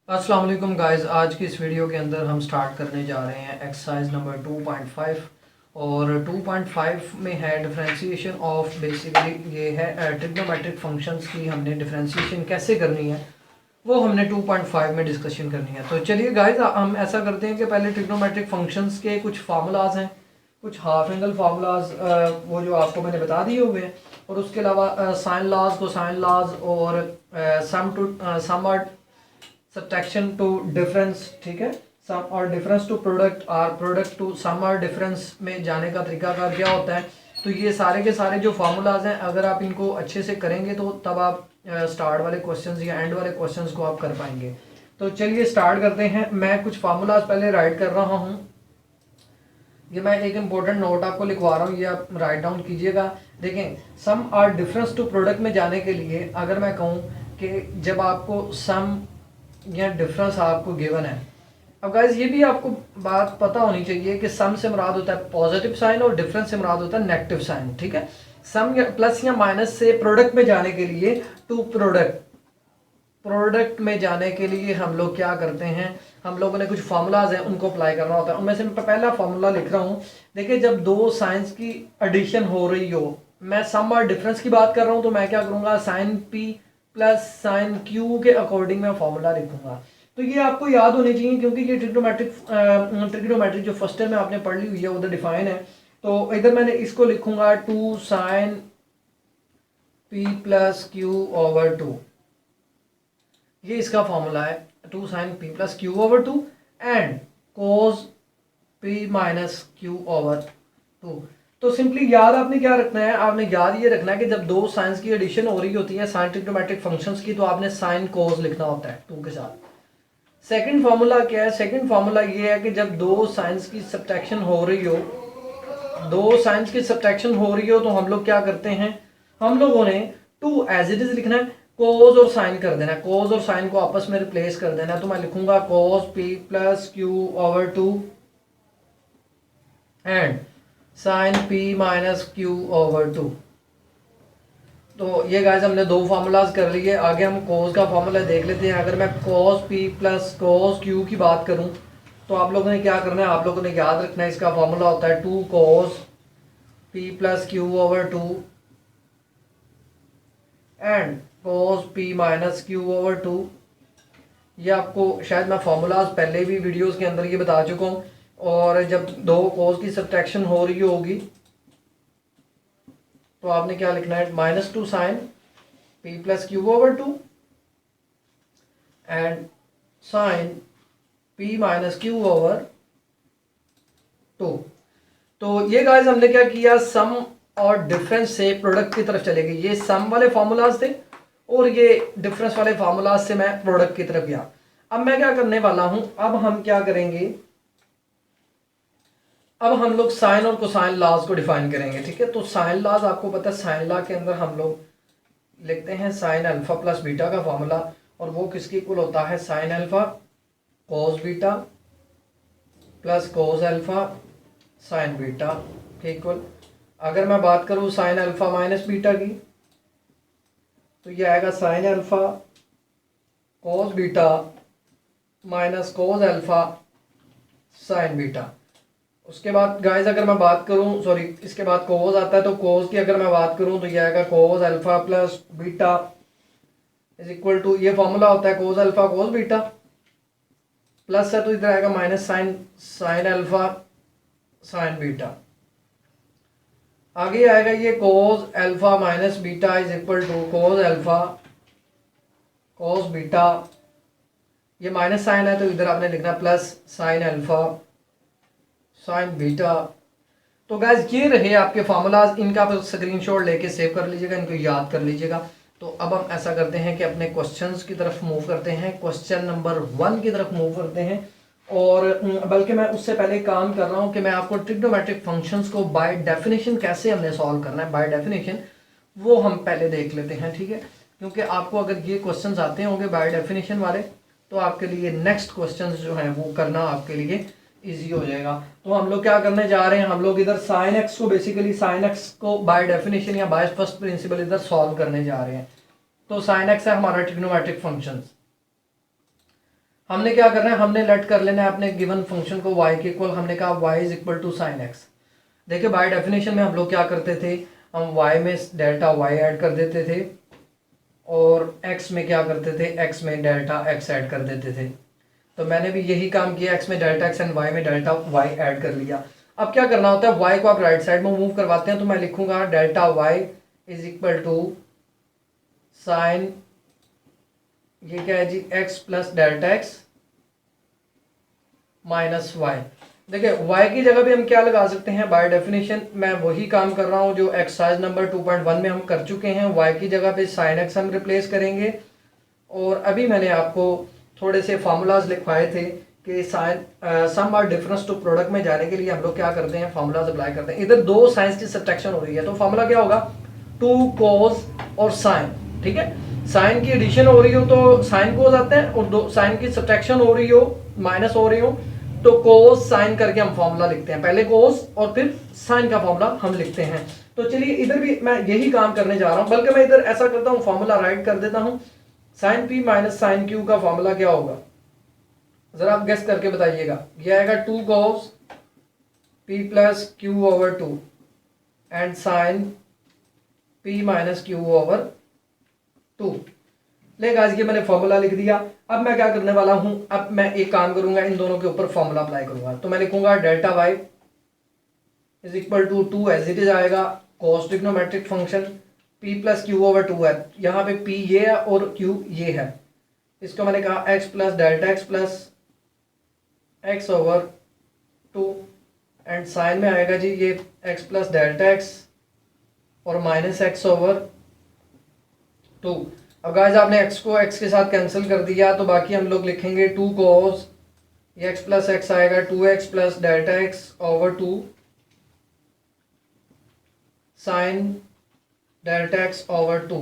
अस्सलाम वालेकुम गाइस। आज की इस वीडियो के अंदर हम स्टार्ट करने जा रहे हैं एक्सरसाइज नंबर 2.5 और 2.5 में है डिफरेंशिएशन ऑफ, बेसिकली ये है ट्रिग्नोमेट्रिक फंक्शंस की हमने डिफरेंशिएशन कैसे करनी है वो हमने 2.5 में डिस्कशन करनी है। तो चलिए गाइस हम ऐसा करते हैं कि पहले ट्रिग्नोमेट्रिक फंक्शंस के कुछ फार्मूलाज हैं, कुछ हाफ एंगल फार्मूलाज वो जो आपको मैंने बता दिए हुए हैं, और उसके अलावा साइन लॉज कोसाइन लॉज और सम और सब्ट्रैक्शन टू डिफरेंस, ठीक है, सम और डिफरेंस टू प्रोडक्ट और प्रोडक्ट टू सम और डिफरेंस में जाने का तरीकाकार क्या होता है। तो ये सारे के सारे जो फार्मूलाज हैं, अगर आप इनको अच्छे से करेंगे तो तब आप स्टार्ट वाले क्वेश्चंस या एंड वाले क्वेश्चंस को आप कर पाएंगे। तो चलिए स्टार्ट करते हैं। मैं कुछ फार्मूलाज पहले राइट कर रहा हूँ। ये मैं एक इंपॉर्टेंट नोट आपको लिखवा रहा हूँ, ये आप राइट डाउन कीजिएगा। देखें, सम और डिफरेंस टू प्रोडक्ट में जाने के लिए अगर मैं कहूँ कि जब आपको सम या डिफरेंस आपको गिवन है, अब गाइज ये भी आपको बात पता होनी चाहिए कि सम से मुराद होता है पॉजिटिव साइन और डिफरेंस से मुराद होता है नेगेटिव साइन, ठीक है। सम या प्लस या माइनस से प्रोडक्ट में जाने के लिए टू प्रोडक्ट में जाने के लिए हम लोग क्या करते हैं, हम लोगों ने कुछ फार्मूलाज हैं उनको अप्लाई करना होता है। उनमें से मैं पहला फार्मूला लिख रहा हूँ। देखिए, जब दो साइंस की एडिशन हो रही हो, मैं सम और डिफरेंस की बात कर रहा हूँ, तो मैं क्या करूँगा, sine p plus sine q के अकॉर्डिंग मैं फार्मूला लिखूंगा। तो ये आपको याद होनी चाहिए, क्योंकि ये ट्रिग्नोमेट्रिक जो फर्स्ट ईयर में आपने पढ़ ली हुई है उधर डिफाइन है। तो इधर मैंने इसको लिखूंगा 2 sine p plus Q over 2, ये इसका फॉर्मूला है। 2 sine p plus Q over 2 and cos P minus Q over 2। तो सिंपली याद आपने क्या रखना है, आपने याद ये रखना है कि जब दो साइंस की एडिशन हो रही होती है साइन ट्रिग्नोमेट्रिक फंक्शंस की, तो आपने साइन कोस लिखना होता है 2 के साथ। सेकंड फार्मूला क्या है, सेकंड फार्मूला ये है कि जब दो साइंस की सब्ट्रैक्शन हो रही हो, दो साइंस की सब्ट्रैक्शन हो रही हो, तो हम लोग क्या करते हैं, हम लोगों ने टू एज इट इज लिखना है, कोस और साइन कर देना है, कोस और साइन को आपस में रिप्लेस कर देना है। तो मैं लिखूंगा cos P plus Q over 2 and sine P minus Q over 2। तो ये गाइस हमने दो फार्मूलाज कर लिए। आगे हम कोस का फार्मूला देख लेते हैं। अगर मैं कोस पी प्लस कोस क्यू की बात करूं, तो आप लोगों ने क्या करना है, आप लोगों ने याद रखना है, इसका फार्मूला होता है 2 cos P plus Q over 2 and cos P minus Q over 2। ये आपको शायद मैं फार्मूलाज पहले भी वीडियोस के अंदर ये बता चुका हूँ। और जब दो कोस की सब्ट्रैक्शन हो रही होगी, तो आपने क्या लिखना है, -2 sine p plus Q over 2 and sine P minus Q over 2। तो ये गाइस हमने क्या किया, सम और डिफरेंस से प्रोडक्ट की तरफ चले गए। ये सम वाले फार्मूलाज थे और ये डिफरेंस वाले फार्मूलाज से मैं प्रोडक्ट की तरफ गया। अब मैं क्या करने वाला हूं, अब हम क्या करेंगे, अब हम लोग साइन और कोसाइन लॉज को डिफाइन करेंगे, ठीक है। तो साइन लॉज आपको पता है, साइन लॉ के अंदर हम लोग लिखते हैं साइन अल्फा प्लस बीटा का फॉर्मूला, और वो किसके इक्वल होता है, sine alpha cos beta plus cos alpha sine beta के इक्वल। अगर मैं बात करूं साइन अल्फा माइनस बीटा की, तो ये आएगा sine alpha cos beta minus cos alpha sine beta. उसके बाद गाइस अगर मैं बात करूं, सॉरी, इसके बाद कोस आता है, तो कोस की अगर मैं बात करूं तो ये आएगा cos alpha plus beta is equal to, ये फॉर्मूला होता है cos alpha cos beta, plus है तो इधर आएगा minus sine sine alpha sine beta. आगे आएगा ये cos alpha minus beta is equal to cos alpha cos beta, ये माइनस साइन है तो इधर आपने लिखना plus sine alpha sine beta. तो गाइस ये रहे आपके फार्मूलाज, इनका आप स्क्रीनशॉट लेके सेव कर लीजिएगा, इनको याद कर लीजिएगा। तो अब हम ऐसा करते हैं कि अपने क्वेश्चंस की तरफ मूव करते हैं, क्वेश्चन नंबर 1 की तरफ मूव करते हैं। और बल्कि मैं उससे पहले काम कर रहा हूं कि मैं आपको ट्रिग्नोमेट्रिक फंक्शंस को बाय डेफिनेशन कैसे हमने सॉल्व करना है, बाय डेफिनेशन वो हम पहले देख लेते हैं, ठीक है। क्योंकि आपको अगर ये क्वेश्चंस आते होंगे बाय डेफिनेशन वाले, तो आपके लिए नेक्स्ट क्वेश्चंस जो हैं वो करना आपके लिए इजी हो जाएगा। तो हम लोग क्या करने जा रहे हैं, हम लोग इधर साइन एक्स को, बेसिकली साइन एक्स को बाय डेफिनेशन या बाय फर्स्ट प्रिंसिपल इधर सॉल्व करने जा रहे हैं। तो साइन एक्स है हमारा ट्रिग्नोमेट्रिक फंक्शन। हमने क्या करना है, हमने लेट कर लेना है अपने गिवन फंक्शन को y के इक्वल, हमने कहा y is equal to sine x. देखिए बाय डेफिनेशन में हम लोग क्या करते थे, हम y में डेल्टा y ऐड कर देते थे और x में क्या करते थे, x में डेल्टा x ऐड कर देते थे। तो मैंने भी यही काम किया, x में डेल्टा x एंड y में डेल्टा y ऐड कर लिया। अब क्या करना होता है, y को आप राइट साइड में मूव करवाते हैं, तो मैं लिखूंगा delta y is equal to sine, ये क्या है जी, x plus delta x minus y। देखिए y की जगह भी हम क्या लगा सकते हैं, बाय डेफिनेशन मैं वही काम कर रहा हूं जो एक्सरसाइज नंबर 2.1 में हम कर चुके हैं। y की जगह पे साइन x हम रिप्लेस करेंगे। और अभी मैंने आपको थोड़े से फार्मूलाज लिखवाए थे कि साइन सम और डिफरेंस टू प्रोडक्ट में जाने के लिए हम लोग क्या करते हैं, फार्मूलाज अप्लाई करते हैं। इधर दो साइंस की सब्ट्रैक्शन हो रही है, तो फार्मूला क्या होगा, 2 cos और साइन, ठीक है। साइन की एडिशन हो रही हो तो साइन कोस आते हैं, और दो साइन की सब्ट्रैक्शन हो रही हो, माइनस हो रही हो, तो कोस साइन करके हम फॉर्मूला लिखते हैं, पहले कोस और फिर साइन का फॉर्मूला हम लिखते हैं। तो चलिए इधर भी मैं यही काम करने जा रहा हूं, बल्कि मैं इधर ऐसा करता हूं, फॉर्मूला राइट कर देता हूं। Sine P minus sine q का फॉर्मूला क्या होगा, जरा आप गेस करके बताइएगा। यह आएगा 2 cos p plus Q over 2 and sine p minus Q over 2। ले गाइस ये मैंने फॉर्मूला लिख दिया। अब मैं क्या करने वाला हूं, अब मैं एक काम करूंगा, इन दोनों के ऊपर फॉर्मूला अप्लाई करूंगा। तो मैं लिखूंगा delta y is equal to 2 as it is आएगा, cos trigonometric function p plus Q over 2 है, यहाँ पे p ये है और q ये है। इसको मैंने कहा x plus delta x plus x over 2 and sine में आएगा जी ये x प्लस डेल्टा x और माइनस x ओवर 2। अब गाइस आपने x को x के साथ कैंसिल कर दिया, तो बाकी हम लोग लिखेंगे 2 cos, ये x प्लस x आएगा 2x plus delta x over 2 sign delta x over 2।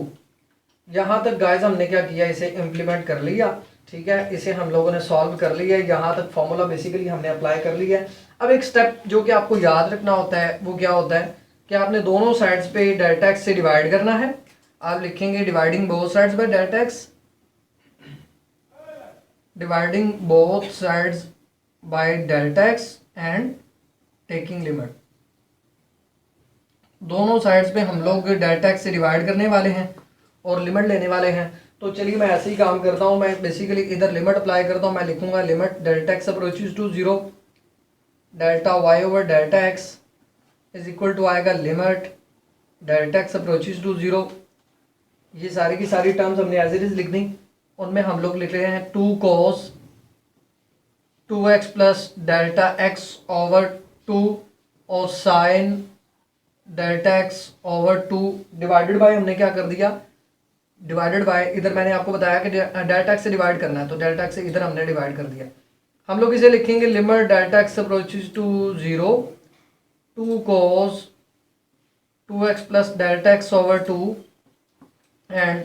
यहाँ तक गाइस हमने क्या किया, इसे इम्प्लीमेंट कर लिया, ठीक है, इसे हम लोगों ने सॉल्व कर लिया। यहाँ तक फॉर्मूला बेसिकली हमने अप्लाई कर लिया है। अब एक स्टेप जो कि आपको याद रखना होता है वो क्या होता है कि आपने दोनों साइड्स पे डेल्टा x से डिवाइड करना है। आप लिखेंगे dividing both sides by delta x, dividing both sides by delta x and taking limit. दोनों साइड्स पे हम लोग डेल्टा x से डिवाइड करने वाले हैं और लिमिट लेने वाले हैं। तो चलिए मैं ऐसे ही काम करता हूं, मैं बेसिकली इधर लिमिट अप्लाई करता हूं। मैं लिखूंगा limit delta x approaches to 0 delta y over delta x is equal to आएगा limit delta x approaches to 0। ये सारी की सारी टर्म्स हमने एज इट इज लिख दी। उनमें हम लोग लिख रहे हैं 2 cos 2x plus delta x over 2 और sign delta x over 2 divided bye, हमने क्या कर दिया, डिवाइडेड बाय, इधर मैंने आपको बताया कि डेल्टा x से डिवाइड करना है, तो डेल्टा x से इधर हमने डिवाइड कर दिया। हम लोग इसे लिखेंगे limit delta x approaches to 0 2 cos 2x plus delta x over 2 and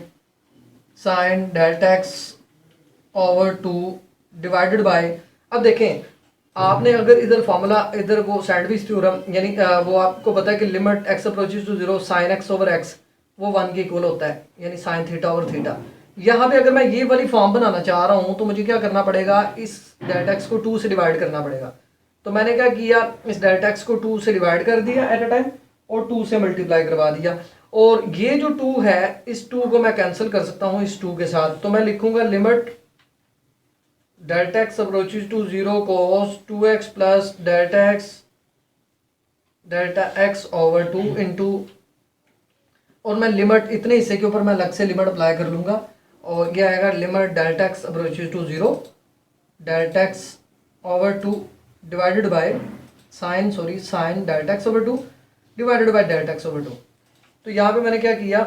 sine delta x over 2 divided by. अब देखें आपने अगर इधर फॉर्मूला, इधर वो सैंडविच थ्योरम, यानी वो आपको पता है कि limit x approaches to 0 sine x over x वो 1 के इक्वल होता है, यानी साइन थीटा ओवर थीटा। यहाँ पे अगर मैं ये वाली फॉर्म बनाना चाह रहा हूँ तो मुझे क्या करना पड़ेगा, इस डेल्टा x को 2 से डिवाइड करना पड़ेगा। तो मैंने क्या किया, इस डेल्टा x को 2 से डिवाइड कर दिया एट अ टाइम और 2 से मल्टीप्लाई करवा दिया। और ये जो 2 है, इस 2 को मैं कैंसिल कर सकता हूँ इस 2 के साथ। तो मैं लिखूंगा limit delta x approaches to 0 cos 2x plus delta x over 2 into, और मैं लिमिट इतने हिस्से के ऊपर मैं अलग से लिमिट अप्लाई कर लूंगा और ये आएगा limit delta x approaches to 0 delta x over 2 divided by sine delta x over 2 divided by delta x over 2। तो यहाँ पे मैंने क्या किया,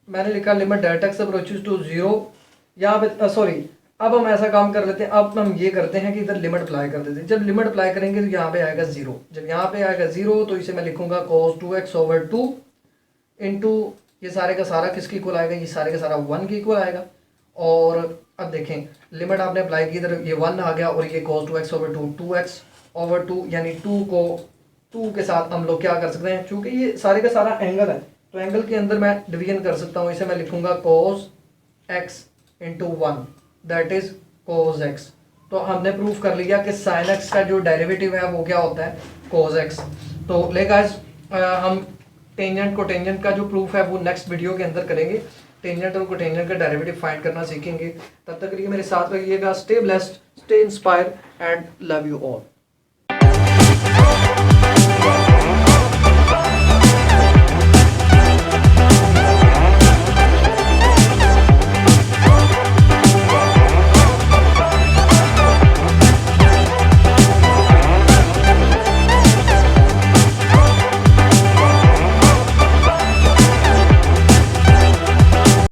मैंने लिखा limit delta x approaches to 0, यहाँ पे सॉरी, अब हम ऐसा काम कर लेते हैं, अब हम ये करते हैं कि इधर लिमिट अप्लाई कर देते हैं। जब लिमिट अप्लाई करेंगे तो यहाँ पे आएगा 0, जब यहाँ पे आएगा 0 तो इसे मैं लिखूंगा cos 2x ओवर 2 इंटू, ये सारे का सारा किसके इक्वल आएगा, ये सारे का सारा 1 के इक्वल आएगा। और अब देखें लिमिट आपने अप्लाई की, इधर ये 1 आ गया और ये cos 2x over 2 2x over 2, यानी 2 को 2 के साथ हम लोग क्या कर सकते हैं, चूंकि ये सारे का सारा एंगल है तो एंगल के अंदर मैं डिवीजन कर सकता हूँ। इसे मैं लिखूंगा cos x into 1 that is cos x। तो हमने प्रूफ कर लिया कि sin x का जो डेरिवेटिव है वो क्या होता है, cos x। तो ले गाइस हम टेंजेंट कोटेंजेंट का जो प्रूफ है वो नेक्स्ट वीडियो के अंदर करेंगे। टेंजेंट और कोटेंजेंट का डेरिवेटिव फाइंड करना सीखेंगे। तब तक के लिए मेरे साथ रहिएगा। Stay blessed, stay inspire and love you all.